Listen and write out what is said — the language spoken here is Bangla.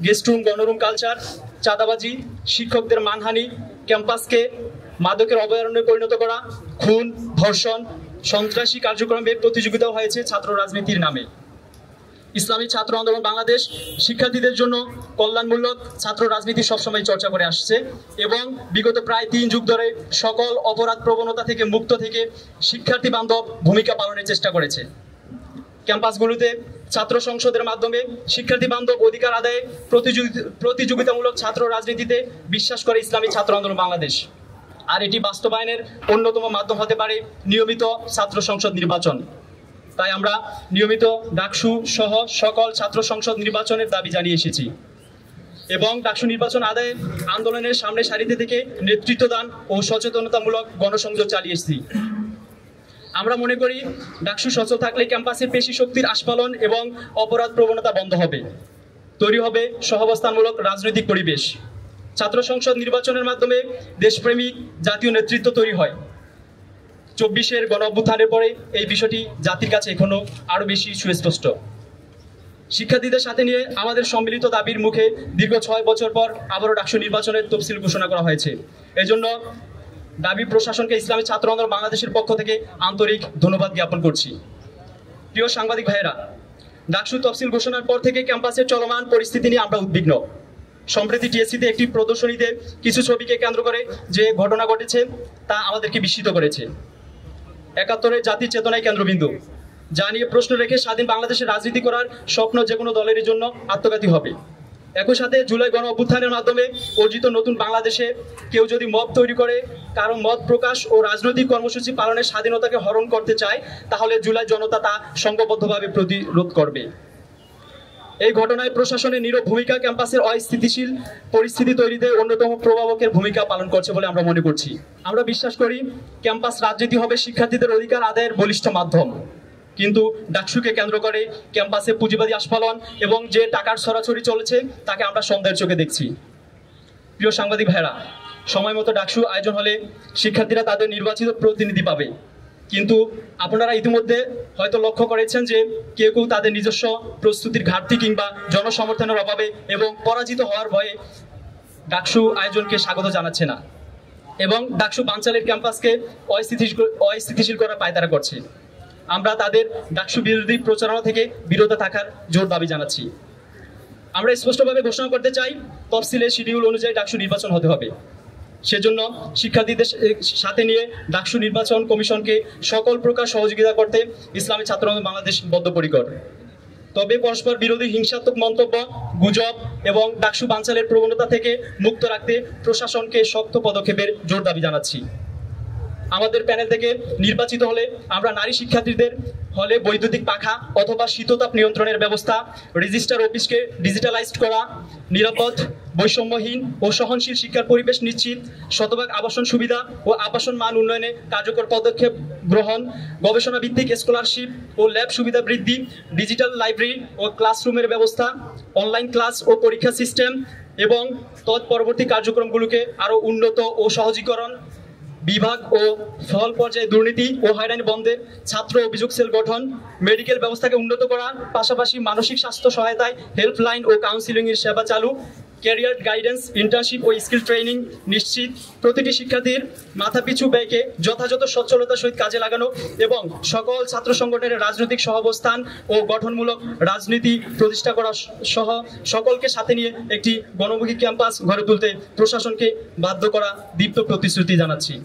গেস্ট রুম, গণরুম কালচার, চাঁদাবাজি, শিক্ষকদের মানহানি, ক্যাম্পাসকে মাদকের অভয়ারণ্যে পরিণত করা, খুন, ধর্ষণ, সন্ত্রাসী কার্যক্রমের প্রতিযোগিতাও হয়েছে ছাত্র রাজনীতির নামে। ইসলামী ছাত্র আন্দোলন বাংলাদেশ শিক্ষার্থীদের জন্য কল্যাণমূলক ছাত্র রাজনীতি সবসময় চর্চা করে আসছে এবং বিগত প্রায় 3 যুগ ধরে সকল অপরাধ প্রবণতা থেকে মুক্ত থেকে শিক্ষার্থী বান্ধব ভূমিকা পালনের চেষ্টা করেছে। ক্যাম্পাসগুলোতে ছাত্র সংসদের মাধ্যমে শিক্ষার্থী বান্ধব অধিকার আদায়ে প্রতিযোগিতামূলক ছাত্র রাজনীতিতে বিশ্বাস করে ইসলামী ছাত্র আন্দোলন বাংলাদেশ। আর এটি বাস্তবায়নের অন্যতম মাধ্যম হতে পারে নিয়মিত ছাত্র সংসদ নির্বাচন। তাই আমরা নিয়মিত ডাকসু সহ সকল ছাত্র সংসদ নির্বাচনের দাবি জানিয়ে এসেছি এবং ডাকসু নির্বাচন আদায়ে আন্দোলনের সামনে সারিতে থেকে নেতৃত্ব দান ও সচেতনতামূলক গণসংযোগ চালিয়ে এসেছি। আমরা মনে করি ডাকসু সচল থাকলে ক্যাম্পাসের পেশি শক্তির আস্ফালন এবং অপরাধ প্রবণতা বন্ধ হবে, তৈরি হবে সহাবস্থানমূলক রাজনৈতিক পরিবেশ। ছাত্র সংসদ নির্বাচনের মাধ্যমে দেশপ্রেমিক জাতীয় নেতৃত্ব তৈরি হয়। 24-এর গণ অভ্যুত্থানের পরে এই বিষয়টি জাতির কাছে এখনো আরো বেশি সুস্পষ্ট। শিক্ষার্থীদের সাথে নিয়ে আমাদের সম্মিলিত দাবির মুখে দীর্ঘ 6 বছর পর আবারও ডাকসু নির্বাচনের তফসিল ঘোষণা করা হয়েছে। এজন্য দাবি প্রশাসনকে ইসলামী ছাত্র আন্দোলন বাংলাদেশের পক্ষ থেকে আন্তরিক ধন্যবাদ জ্ঞাপন করছি। প্রিয় সাংবাদিক ভাইয়েরা, ডাকসু তফসিল ঘোষণার পর থেকে ক্যাম্পাসের চলমান পরিস্থিতি নিয়ে আমরা উদ্বিগ্ন। সম্প্রতি টিএসসিতে একটি প্রদর্শনীতে কিছু ছবিকে কেন্দ্র করে যে ঘটনা ঘটেছে তা আমাদেরকে বিস্মিত করেছে। 71-এর জাতির চেতনায় কেন্দ্রবিন্দু, যা নিয়ে প্রশ্ন রেখে স্বাধীন বাংলাদেশে রাজনীতি করার স্বপ্ন যে কোনো দলের জন্য আত্মঘাতী হবে। একই সাথে জুলাই গণ অভ্যুত্থানের মাধ্যমে অর্জিত নতুন বাংলাদেশে কেউ যদি মত তৈরি করে কারো মত প্রকাশ ও রাজনৈতিক কর্মসূচি পালনের স্বাধীনতাকে হরণ করতে চায়, তাহলে জুলাই জনতা তা সংঘবদ্ধভাবে প্রতিরোধ করবে। এই ঘটনায় প্রশাসনের নীরব ভূমিকা ক্যাম্পাসের অস্থিতিশীল পরিস্থিতি তৈরিতে অন্যতম প্রভাবকের ভূমিকা পালন করছে বলে আমরা মনে করছি। আমরা বিশ্বাস করি ক্যাম্পাস রাজনীতি হবে শিক্ষার্থীদের অধিকার আদায়ের বলিষ্ঠ মাধ্যম, কিন্তু ডাকসুকে কেন্দ্র করে ক্যাম্পাসে পুঁজিবাদী আস্ফালন এবং যে টাকার ছড়াছড়ি চলেছে তাকে আমরা সন্দেহের চোখে দেখছি। প্রিয় সাংবাদিক ভাইরা, সময় মতো ডাকসু আয়োজন হলে শিক্ষার্থীরা তাদের নির্বাচিত প্রতিনিধি পাবে, কিন্তু আপনারা ইতিমধ্যে হয়তো লক্ষ্য করেছেন যে কেউ কেউ তাদের নিজস্ব প্রস্তুতির ঘাটতি কিংবা জনসমর্থনের অভাবে এবং পরাজিত হওয়ার ভয়ে ডাকসু আয়োজনকে স্বাগত জানাচ্ছে না এবং ডাকসু বানচালের ক্যাম্পাসকে অস্থিতিশীল করার পায়তারা করছে। আমরা তাদের ডাকসু বিরোধী প্রচারণা থেকে বিরত থাকার জোর দাবি জানাচ্ছি। আমরা স্পষ্টভাবে ঘোষণা করতে চাই তফসিলের শিডিউল অনুযায়ী ডাকসু নির্বাচন হতে হবে। সেজন্য শিক্ষার্থীদের সাথে নিয়ে ডাকসু নির্বাচন কমিশনকে সকল প্রকার সহযোগিতা করতে ইসলামী ছাত্র আন্দোলন বাংলাদেশ বদ্ধপরিকর। তবে পরস্পর বিরোধী হিংসাত্মক মন্তব্য, গুজব এবং ডাকসু বানচালের প্রবণতা থেকে মুক্ত রাখতে প্রশাসনকে শক্ত পদক্ষেপের জোর দাবি জানাচ্ছি। আমাদের প্যানেল থেকে নির্বাচিত হলে আমরা নারী শিক্ষার্থীদের হলে বৈদ্যুতিক পাখা অথবা শীততাপ নিয়ন্ত্রণের ব্যবস্থা, রেজিস্টার অফিসকে ডিজিটালাইজড করা, নিরাপদ, বৈষম্যহীন ও সহনশীল শিক্ষার পরিবেশ নিশ্চিত, শতভাগ আবাসন সুবিধা ও আবাসন মান উন্নয়নে কার্যকর পদক্ষেপ গ্রহণ, গবেষণা ভিত্তিক স্কলারশিপ ও ল্যাব সুবিধা বৃদ্ধি, ডিজিটাল লাইব্রেরি ও ক্লাসরুমের ব্যবস্থা, অনলাইন ক্লাস ও পরীক্ষা সিস্টেম এবং তৎপরবর্তী কার্যক্রমগুলোকে আরও উন্নত ও সহজীকরণ, বিভাগ ও ফল পর্যায়ে দুর্নীতি ও হয়রানি বন্ধে ছাত্র অভিযোগ সেল গঠন, মেডিকেল ব্যবস্থাকে উন্নত করা, পাশাপাশি মানসিক স্বাস্থ্য সহায়তায় হেল্পলাইন ও কাউন্সিলিংয়ের সেবা চালু, ক্যারিয়ার গাইডেন্স, ইন্টার্নশিপ ও স্কিল ট্রেনিং নিশ্চিত, প্রতিটি শিক্ষার্থীর মাথাপিছু ব্যয়কে যথাযথ সচ্ছলতার সহিত কাজে লাগানো এবং সকল ছাত্র সংগঠনের রাজনৈতিক সহাবস্থান ও গঠনমূলক রাজনীতি প্রতিষ্ঠা করা সহ সকলকে সাথে নিয়ে একটি গণমুখী ক্যাম্পাস গড়ে তুলতে প্রশাসনকে বাধ্য করা দীপ্ত প্রতিশ্রুতি জানাচ্ছি।